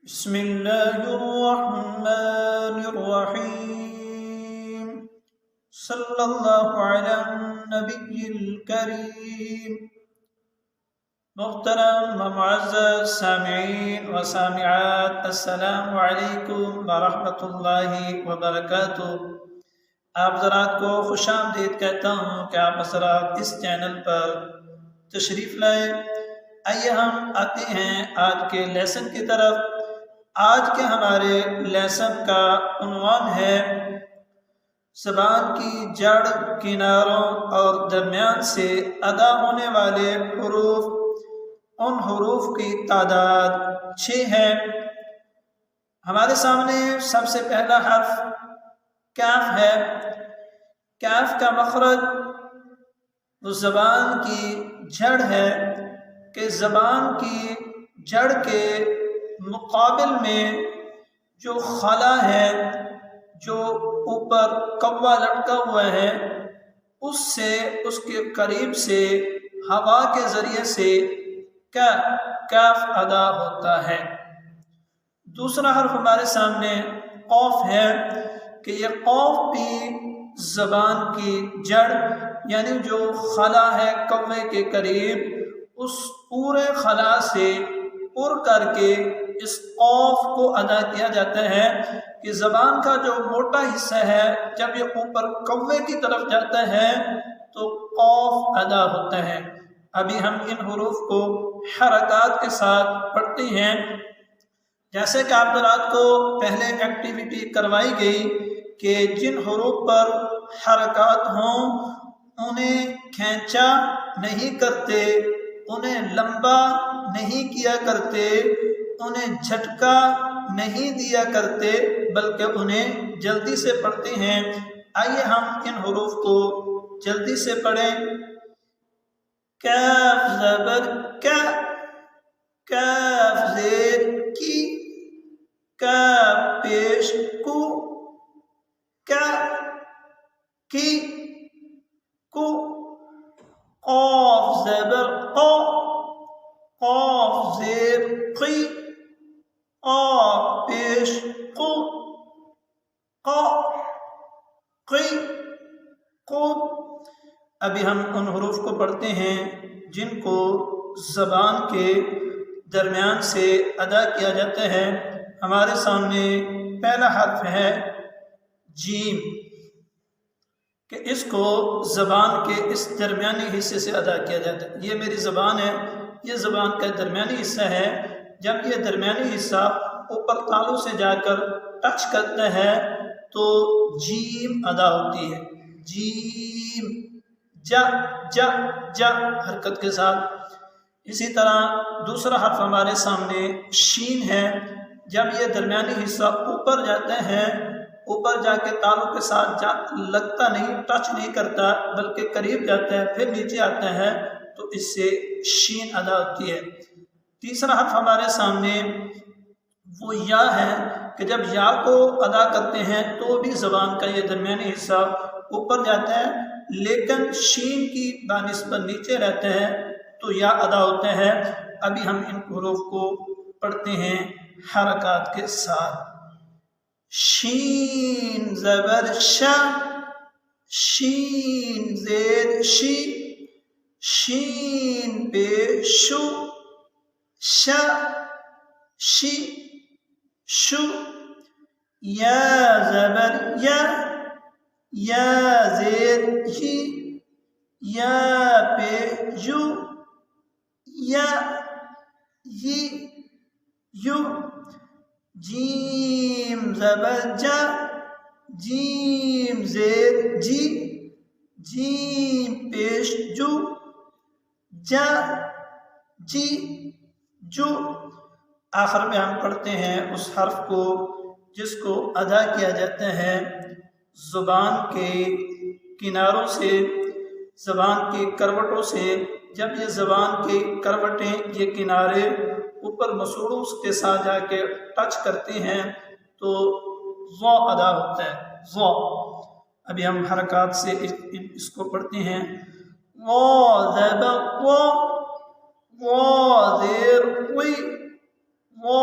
بسم الله الرحمن الرحيم صلى الله على النبي الكريم محترم و معزز سامعین و سامعات، السلام علیکم ورحمۃ اللہ وبرکاتہ۔ آپ حضرات کو خوش آمدید کہتا ہوں کہ آپ حضرات اس چینل پر تشریف لائے۔ آئیے ہم آتے ہیں آج کے لیسن کی طرف۔ آج کے ہمارے لیسن کا عنوان ہے زبان کی جڑ، کناروں اور درمیان سے ادا ہونے والے حروف۔ ان حروف کی تعداد 6 ہے۔ ہمارے سامنے سب سے پہلا حرف کاف ہے۔ کاف کا مخرج وہ زبان کی جڑ ہے کہ زبان کی جڑ کے مقابل میں جو خلا ہے، جو اوپر کوا لٹکا ہوا ہے، اس سے اس کے قریب سے ہوا کے ذریعے سے کاف ادا ہوتا ہے۔ دوسرا حرف ہمارے سامنے قاف ہے کہ یہ قاف بھی زبان کی جڑ یعنی جو خلا ہے کوے کے قریب، اس پورے خلا سے پر کر کے اس قاف کو ادا کیا جاتا ہے کہ زبان کا جو موٹا حصہ ہے جب یہ اوپر کوے کی طرف جاتا ہے تو قاف ادا ہوتا ہے۔ ابھی ہم ان حروف کو حرکات کے ساتھ پڑھتے ہیں۔ جیسے کہ آپ حضرات کو پہلے ایکٹیویٹی کروائی گئی کہ جن حروف پر حرکات ہوں انہیں کھینچا نہیں کرتے، انہیں لمبا نہیں کیا کرتے، انہیں جھٹکا نہیں دیا کرتے، بلکہ انہیں جلدی سے پڑھتے ہیں۔ آئیے ہم ان حروف کو جلدی سے پڑھیں۔ کاف زبر کا، کاف زیر کی، کاف پیش کو، کا کی کو، قاف زبر قا، قاف زیر قی، قاف پیش قو، قا قی قو۔ ابھی ہم ان حروف کو پڑھتے ہیں جن کو زبان کے درمیان سے ادا کیا جاتا ہے۔ ہمارے سامنے پہلا حرف ہے جیم، کہ اس کو زبان کے اس درمیانی حصے سے ادا کیا جاتا ہے۔ یہ میری زبان ہے، یہ زبان کا درمیانی حصہ ہے۔ جب یہ درمیانی حصہ اوپر تالوں سے جا کر ٹچ کرتا ہے تو جیم ادا ہوتی ہے۔ جیم، جا جا جا حرکت کے ساتھ۔ اسی طرح دوسرا حرف ہمارے سامنے شین ہے۔ جب یہ درمیانی حصہ اوپر جاتا ہے، اوپر جا کے تالوں کے ساتھ لگتا نہیں، ٹچ نہیں کرتا بلکہ قریب جاتا ہے، پھر نیچے آتا ہے تو اس سے شین ادا ہوتی ہے۔ تیسرا حرف ہمارے سامنے وہ یا ہے کہ جب یا کو ادا کرتے ہیں تو بھی زبان کا یہ درمیانی حصہ اوپر جاتا ہے لیکن شین کی بنسبت نیچے رہتا ہے تو یا ادا ہوتا ہے۔ ابھی ہم ان حروف کو پڑھتے ہیں حرکات کے ساتھ۔ شین زبر شا، شین زیر شی، شین پیش شو، شا شی شو۔ یا زبر یا، یا زیر یی، یا پیش یو، یا یی یو۔ جیم زبر جا، جیم زیر جی، جیم پیش جو، جا جی جو۔ آخر میں ہم پڑھتے ہیں اس حرف کو جس کو ادا کیا جاتا ہے زبان کے کناروں سے، زبان کی کروٹوں سے۔ جب یہ زبان کی کروٹیں، یہ کنارے اوپر مسوڑوں کے ساتھ جا کے ٹچ کرتے ہیں تو ضا ادا ہوتا ہے، ضا۔ ابھی ہم حرکات سے اس کو پڑھتے ہیں۔ وا زبر وا، وا زیر وی، وا